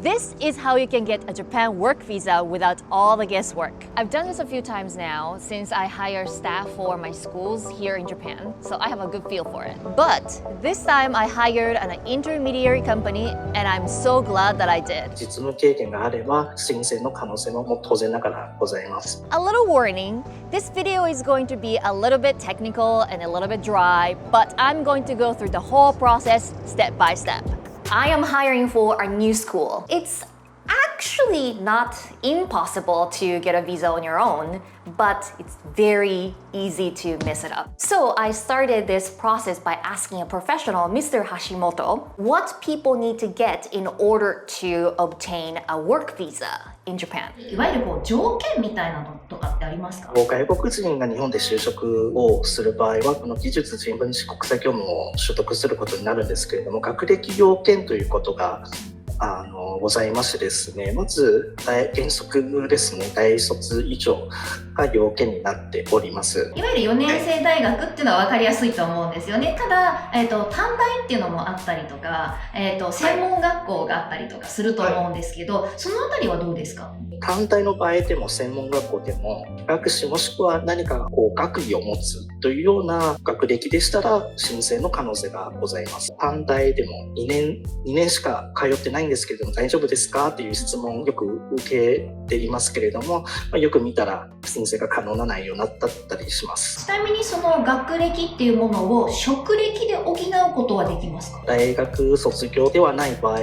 This is how you can get a Japan work visa without all the guesswork. I've done this a few times now since I hire staff for my schools here in Japan, so I have a good feel for it. But this time I hired an intermediary company and I'm so glad that I did. 実務経験があれば申請の可能性も当然ながらございます。A little warning, this video is going to be a little bit technical and a little bit dry, but I'm going to go through the whole process step by step. I am hiring for a new school. It's actually not impossible to get a visa on your own, but it's very easy to mess it up. So I started this process by asking a professional, Mr. Hashimoto, what people need to get in order to obtain a work visa in Japan. いわゆる条件みたいなのとかってありますか？外国人が日本で就職をする場合はこの技術人文知国際業務を取得することになるんですけれども、学歴要件ということがございましてですね、まず原則ですね、大卒以上が要件になっております。いわゆる4年生大学っていうのは分かりやすいと思うんですよね。ただ、短大っていうのもあったりとか、専門学校があったりとかすると思うんですけど、そのあたりはどうですか？単体の場合でも専門学校でも学士もしくは何か学位を持つというような学歴でしたら申請の可能性がございます。単体でも2年しか通ってないんですけれども大丈夫ですかっていう質問をよく受けていますけれども、よく見たら申請が可能な内容になったりします。ちなみにその学歴っていうものを職歴で補うことはできますか？大学卒業ではない場合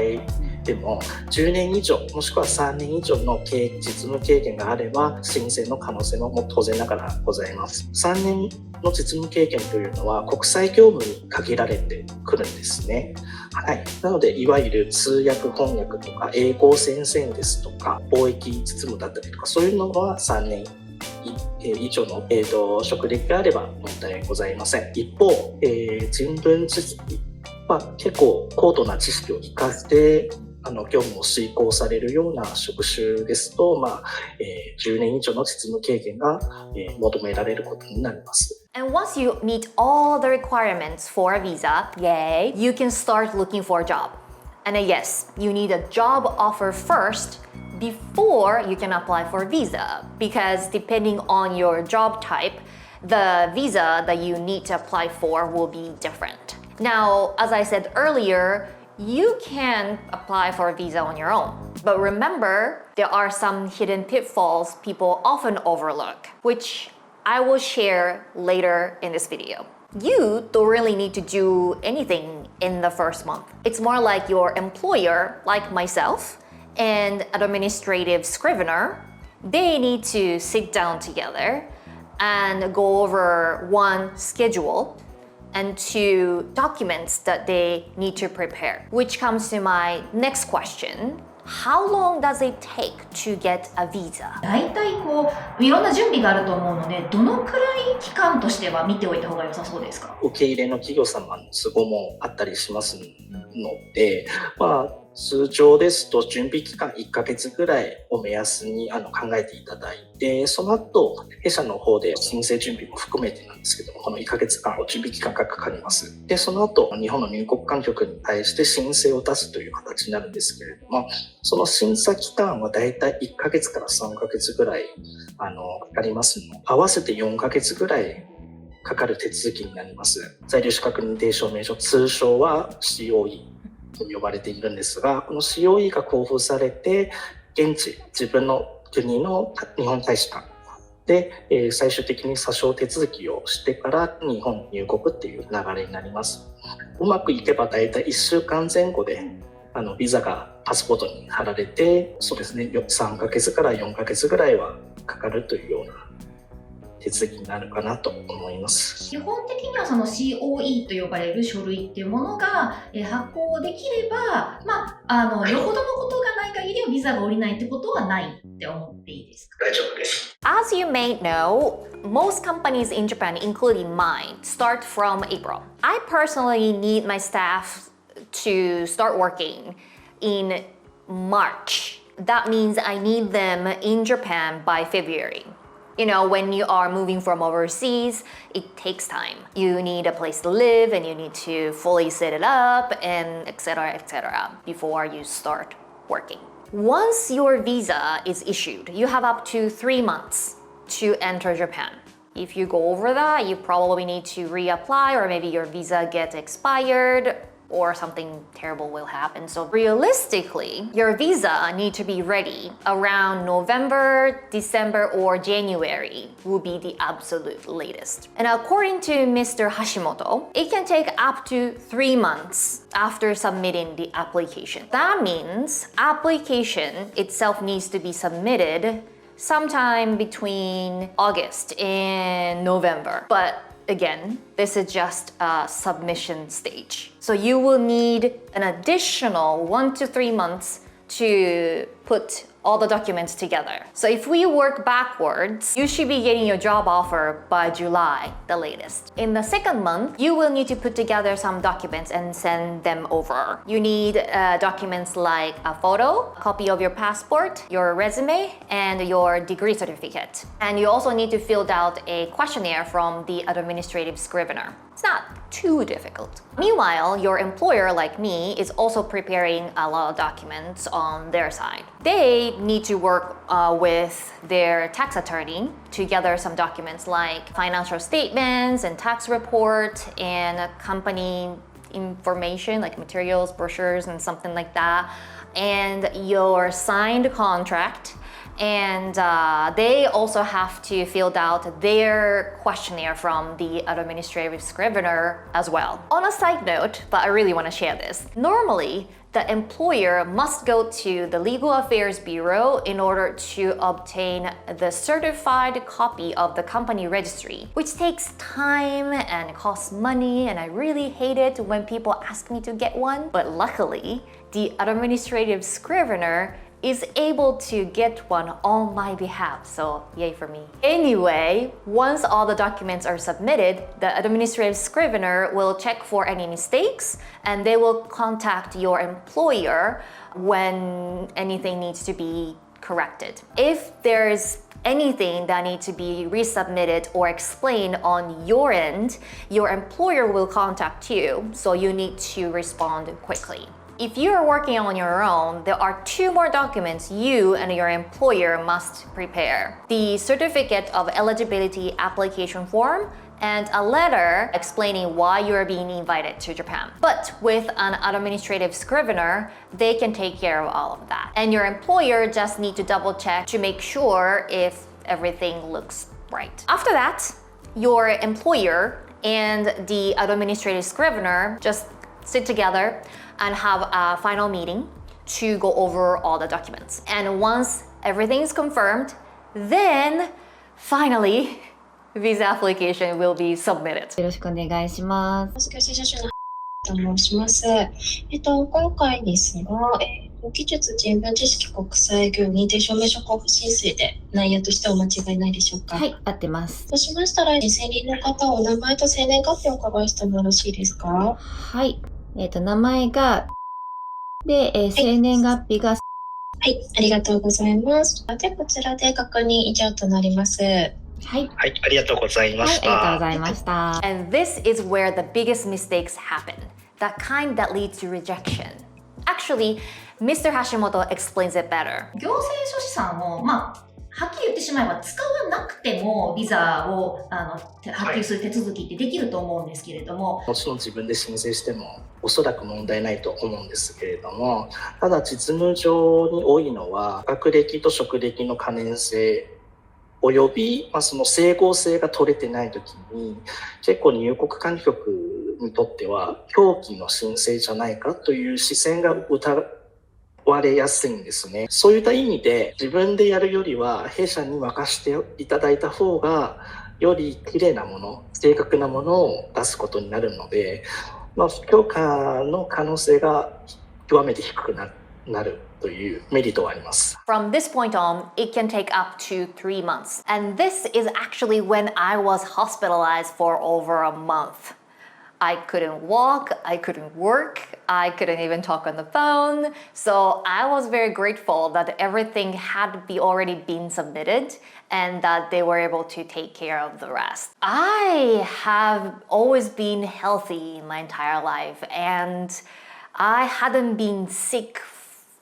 でも10年以上もしくは3年以上の実務経験があれば申請の可能性も当然ながらございます。3年の実務経験というのは国際業務に限られてくるんですね。はい、なのでいわゆる通訳翻訳とか英語先生ですとか貿易実務だったりとかそういうのは3年以上の、職歴があれば問題ございません。一方、人文知識は結構高度な知識を生かして業務を遂行されるような職種ですと、10年以上の実務経験が、求められることになります。And once you meet all the requirements for a visa, yay, you can start looking for a job. And yes, you need a job offer first before you can apply for a visa, because depending on your job type, the visa that you need to apply for will be different. Now, as I said earlier, you can apply for a visa on your own. But remember, there are some hidden pitfalls people often overlook, which I will share later in this video. You don't really need to do anything in the first month. It's more like your employer, like myself, and an administrative scrivener, they need to sit down together and go over one schedule and 2 documents that they need to prepare. Which comes to my next question. How long does it take to get a visa? 大体いろんな準備があると思うので、どのくらい期間としては見ておいた方が良さそうですか？受け入れの企業様の都合もあったりしますので、通常ですと準備期間1ヶ月ぐらいを目安に考えていただいて、その後弊社の方で申請準備も含めてなんですけども、この1ヶ月間準備期間がかかります。で、その後日本の入国管理局に対して申請を出すという形になるんですけれども、その審査期間はだいたい1ヶ月から3ヶ月ぐらいかかりますので、合わせて4ヶ月ぐらいかかる手続きになります。在留資格認定証明書、通称は COEと呼ばれているんですが、この COE が交付されて現地自分の国の日本大使館で、最終的に査証手続きをしてから日本入国っていう流れになります。うまくいけばだいたい1週間前後でビザがパスポートに貼られて、そうですね、3ヶ月から4ヶ月ぐらいはかかるというような手続きになるかなと思います。基本的にはその COE と呼ばれる書類っていうものが発行できれば、よほどのことがない限りはビザが下りないってことはないって思っていいですか？大丈夫です。As you may know, most companies in Japan, including mine, start from April. I personally need my staff to start working in March. That means I need them in Japan by February. You know, when you are moving from overseas, it takes time. You need a place to live and you need to fully set it up and etc. before you start working. Once your visa is issued, you have up to 3 months to enter Japan. If you go over that, you probably need to reapply, or maybe your visa gets expired, or something terrible will happen. So realistically, your visa need to be ready around November, December, or January will be the absolute latest. And according to Mr. Hashimoto, it can take up to 3 months after submitting the application. That means application itself needs to be submitted sometime between August and November. But again, this is just a submission stage. So you will need an additional 1 to 3 months to put all the documents together. So if we work backwards, you should be getting your job offer by July, the latest. In the second month, you will need to put together some documents and send them over. You need documents like a photo, a copy of your passport, your resume, and your degree certificate. And you also need to fill out a questionnaire from the administrative scrivener. It's not too difficult. Meanwhile, your employer, like me, is also preparing a lot of documents on their side. They need to work with their tax attorney to gather some documents like financial statements and tax report and company information like materials, brochures, and something like that, and your signed contract. And they also have to fill out their questionnaire from the administrative scrivener as well. On a side note, but I really want to share this. Normally, the employer must go to the Legal Affairs Bureau in order to obtain the certified copy of the company registry, which takes time and costs money, and I really hate it when people ask me to get one. But luckily, the administrative scrivener is able to get one on my behalf, so yay for me. Anyway, once all the documents are submitted, the administrative scrivener will check for any mistakes, and they will contact your employer when anything needs to be corrected. If there's anything that needs to be resubmitted or explained on your end, your employer will contact you, so you need to respond quickly. If you are working on your own, there are 2 more documents you and your employer must prepare. The certificate of eligibility application form and a letter explaining why you are being invited to Japan. But with an administrative scrivener, they can take care of all of that. And your employer just need to double check to make sure if everything looks right. After that, your employer and the administrative scrivener just sit together and have a final meeting to go over all the documents. And once everything is confirmed, then finally, visa application will be submitted. よろしくお願いします。行政書士のと申します。今回ですが、技術人文知識国際業認定証明書交付申請で内容としてお間違いないでしょうか。はい、合ってます。そうしましたら、2000人の方、お名前と生年月日をお伺いしてもよろしいですか。はい。名前が、で、生年月日が、はい、ありがとうございます。で、こちらで確認以上となります。はい。はい、はい、ありがとうございました。ありがとうございました。And this is where the biggest mistakes happen. The kind that leads to rejection. Actually, Mr. Hashimoto explains it better. 行政書士さんも、はっきり言ってしまえば使わなくてもビザを発給する手続きってできると思うんですけれども、もちろん自分で申請してもおそらく問題ないと思うんですけれども、ただ実務上に多いのは学歴と職歴の可燃性および、その整合性が取れてないときに結構入国管理局にとっては狂気の申請じゃないかという視線が疑われやすいんですね。そういった意味で自分でやるよりは弊社に任せていただいた方がより綺麗なもの、正確なものを出すことになるので、不許可の可能性が極めて低くなるというメリットはあります。From this point on, it can take up to 3 months. And this is actually when I was hospitalized for over a month. I couldn't walk, I couldn't work, I couldn't even talk on the phone. So I was very grateful that everything had already been submitted and that they were able to take care of the rest. I have always been healthy my entire life and I hadn't been sick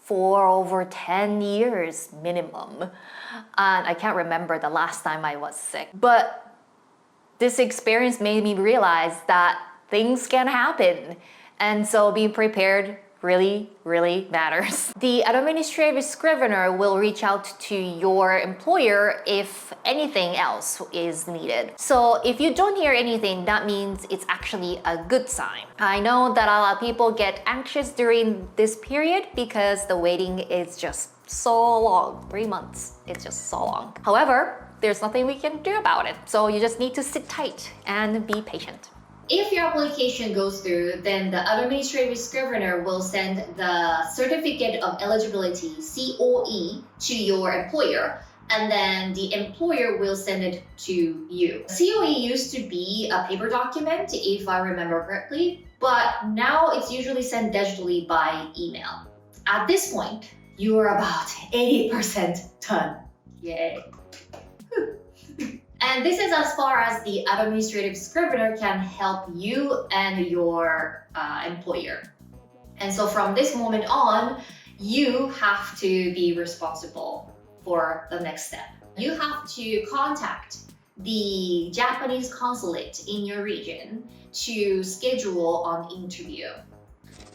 for over 10 years minimum. And I can't remember the last time I was sick. But this experience made me realize that things can happen. And so being prepared really, really matters. The administrative scrivener will reach out to your employer if anything else is needed. So if you don't hear anything, that means it's actually a good sign. I know that a lot of people get anxious during this period because the waiting is just so long. 3 months, it's just so long. However, there's nothing we can do about it. So you just need to sit tight and be patient. If your application goes through, then the administrative scrivener will send the certificate of eligibility, COE, to your employer, and then the employer will send it to you. COE used to be a paper document, if I remember correctly, but now it's usually sent digitally by email. At this point, you are about 80% done. Yay. And this is as far as the administrative scrivener can help you and your employer. And so from this moment on, you have to be responsible for the next step. You have to contact the Japanese consulate in your region to schedule an interview.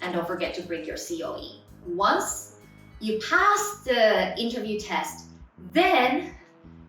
And don't forget to bring your COE. Once you pass the interview test, then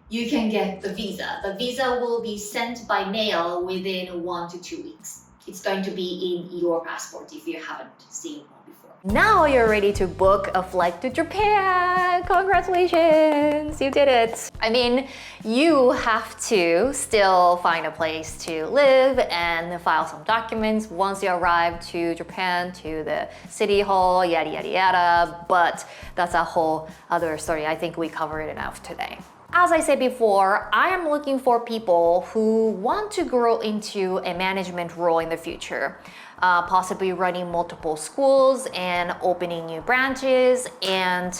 you can get the visa. The visa will be sent by mail within 1 to 2 weeks. It's going to be in your passport if you haven't seen one before. Now you're ready to book a flight to Japan. Congratulations, you did it. I mean, you have to still find a place to live and file some documents once you arrive to Japan, to the city hall, yada, yada, yada. But that's a whole other story. I think we covered enough today. As I said before, I am looking for people who want to grow into a management role in the future, possibly running multiple schools and opening new branches and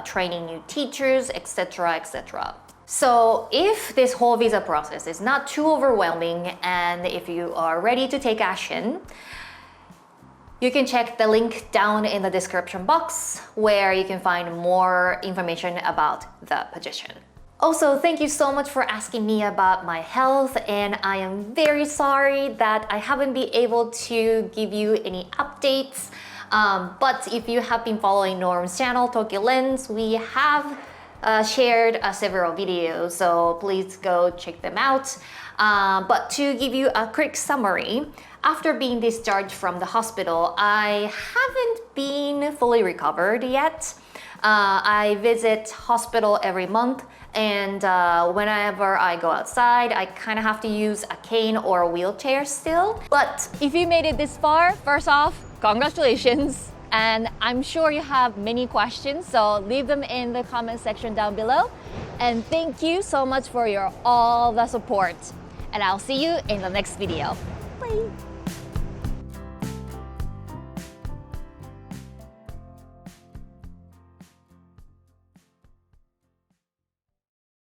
training new teachers, etc., etc. So if this whole visa process is not too overwhelming and if you are ready to take action, you can check the link down in the description box where you can find more information about the position. Also, thank you so much for asking me about my health, and I am very sorry that I haven't been able to give you any updates. But if you have been following Norm's channel, Tokyo Lens, we have shared several videos, so please go check them out. But to give you a quick summary, after being discharged from the hospital, I haven't been fully recovered yet. I visit hospital every month, and whenever I go outside, I kind of have to use a cane or a wheelchair still. But if you made it this far, first off, congratulations. And I'm sure you have many questions, so leave them in the comment section down below. And thank you so much for all the support. And I'll see you in the next video. Bye.